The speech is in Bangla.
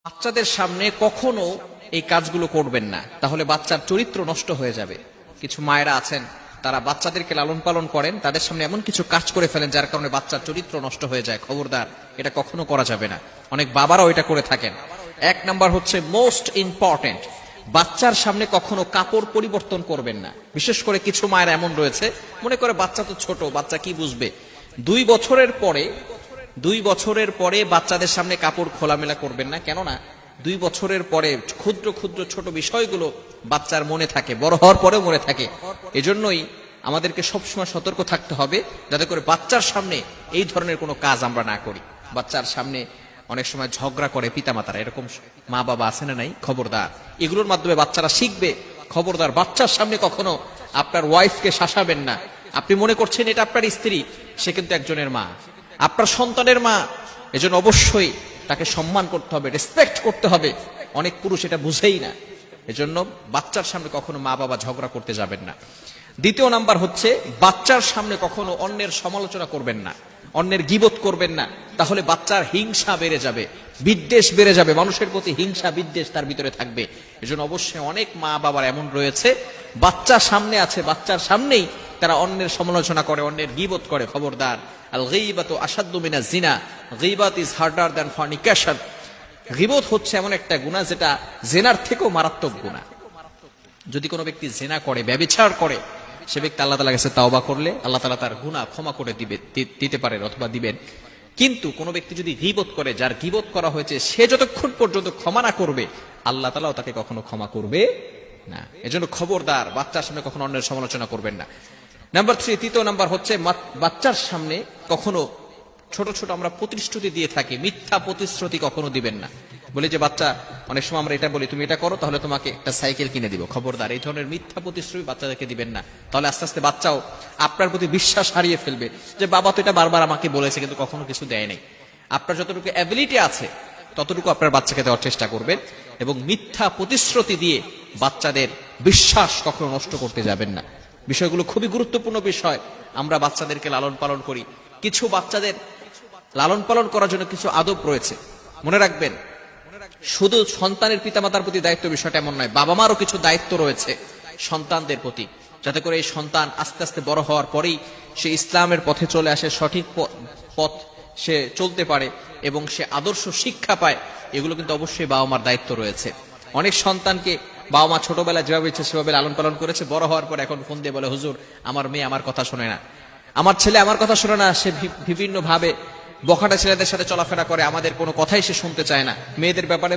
বাচ্চাদের সামনে কখনো এই কাজগুলো করবেন না, তাহলে বাচ্চার চরিত্র নষ্ট হয়ে যাবে। কিছু মায়েরা আছেন, তারা বাচ্চাদেরকে লালন পালন করেন, তাদের সামনে এমন কিছু কাজ করে ফেলেন যার কারণে বাচ্চার চরিত্র নষ্ট হয়ে যায়। খবরদার, এটা কখনো করা যাবে না। অনেক বাবারাও এটা করে থাকেন। এক নাম্বার হচ্ছে মোস্ট ইম্পর্টেন্ট, বাচ্চার সামনে কখনো কাপড় পরিবর্তন করবেন না। বিশেষ করে কিছু মায়ের এমন রয়েছে, মনে করে বাচ্চা তো ছোট, বাচ্চা কি বুঝবে। 2 বছরের পরে বাচ্চাদের সামনে কাপড় খোলামেলা করবেন না। কেননা 2 বছরের পরে ক্ষুদ্র ক্ষুদ্র ছোট বিষয়গুলো বাচ্চার মনে থাকে, বড় হওয়ার পরেও মনে থাকে। এজন্যই আমাদেরকে সবসময় সতর্ক থাকতে হবে যাতে করে বাচ্চার সামনে এই ধরনের কোনো কাজ আমরা না করি। বাচ্চার সামনে অনেক সময় ঝগড়া করে পিতামাতারা, এরকম মা বাবা আছে না নাই? খবরদার, এগুলোর মাধ্যমে বাচ্চারা শিখবে। খবরদার, বাচ্চার সামনে কখনো আপনার ওয়াইফকে শাসাবেন না। আপনি মনে করছেন এটা আপনার স্ত্রী, সে কিন্তু একজনের মা, আপনার সন্তানের মা। এজন্য অবশ্যই তাকে সম্মান করতে হবে, রেসপেক্ট করতে হবে। অনেক পুরুষ এটা বুঝেই না। এজন্য বাচ্চার সামনে কখনো মা বাবা ঝগড়া করতে যাবেন না। দ্বিতীয় নাম্বার হচ্ছে, বাচ্চার সামনে কখনো অন্যের সমালোচনা করবেন না, অন্যের গীবত করবেন না। তাহলে বাচ্চার হিংসা বেড়ে যাবে, বিদ্বেষ বেড়ে যাবে, মানুষের প্রতি হিংসা বিদ্বেষ তার ভিতরে থাকবে। এজন্য অবশ্যই অনেক মা বাবার এমন রয়েছে, বাচ্চা সামনে আছে, বাচ্চার সামনেই তারা অন্যের সমালোচনা করে, অন্যের গীবত করে। খবরদার, আল গীবাতু আশাদ্দু মিনাজ জিনা, গীবাত ইজ হার্ডার দ্যান ফরনিকেশন। গীবত হচ্ছে এমন একটা গুনাহ যেটা জেনার থেকেও মারাত্মক গুনাহ। যদি কোনো ব্যক্তি জেনা করে, ব্যভিচার করে, সে ব্যক্তি আল্লাহ তাআলার কাছে তাওবা করলে আল্লাহ তাআলা তার গুনাহ ক্ষমা করে দিতে পারেন অথবা দিবেন। কিন্তু কোনো ব্যক্তি যদি গীবত করে, যার গীবত করা হয়েছে, সে যতক্ষণ পর্যন্ত ক্ষমা না করবে আল্লাহ তাআলাও তাকে কখনো ক্ষমা করবে না। এজন্য খবরদার, বাচ্চার সামনে কখনো অন্যের সমালোচনা করবেন না। নাম্বার 3, তৃতীয় নাম্বার হচ্ছে, বাচ্চার সামনে কখনো ছোট ছোট আমরা প্রতিশ্রুতি দিয়ে থাকি, মিথ্যা প্রতিশ্রুতি কখনো দিবেন না। বলি যে বাচ্চা, অনেক সময় আমরা এটা বলি, তুমি এটা করো তাহলে তোমাকে একটা সাইকেল কিনে দিব। খবরদার, এই ধরনের মিথ্যা প্রতিশ্রুতি বাচ্চাদেরকে দিবেন না। তাহলে আস্তে আস্তে বাচ্চাও আপনার প্রতি বিশ্বাস হারিয়ে ফেলবে যে বাবা তো এটা বারবার আমাকে বলেছে কিন্তু কখনো কিছু দেয় নাই। আপনার যতটুকু অ্যাবিলিটি আছে ততটুকু আপনার বাচ্চাকে দেওয়ার চেষ্টা করবেন, এবং মিথ্যা প্রতিশ্রুতি দিয়ে বাচ্চাদের বিশ্বাস কখনো নষ্ট করতে যাবেন না। বিষয়গুলো খুবই গুরুত্বপূর্ণ বিষয়। আমরা বাচ্চাদেরকে লালন পালন করি, কিছু বাচ্চাদের লালন পালন করার জন্য কিছু আদব রয়েছে। মনে রাখবেন, শুধু সন্তানের পিতামাতার প্রতি দায়িত্ব বিষয়টা এমন নয়, বাবা মারও কিছু দায়িত্ব রয়েছে সন্তানদের প্রতি, যাতে করে এই সন্তান আস্তে আস্তে বড় হওয়ার পরেই সে ইসলামের পথে চলে আসে, সঠিক পথ সে চলতে পারে এবং সে আদর্শ শিক্ষা পায়। এগুলো কিন্তু অবশ্যই বাবা মার দায়িত্ব রয়েছে। অনেক সন্তানকে বাবা মা ছোটবেলায় যেভাবে ইচ্ছে সেভাবে লালন পালন করেছে, বড় হওয়ার পর এখন ফোন দিয়ে বলে, হুজুর আমার মেয়ে আমার কথা শোনে না, আমার ছেলে আমার কথা শোনে না। সে বিভিন্ন ভাবে বখাটে ছেলেদের সাথে চলাফেরা করে, আমাদের কোনো কথাই সে শুনতে চায় না। মেয়েদের ব্যাপারে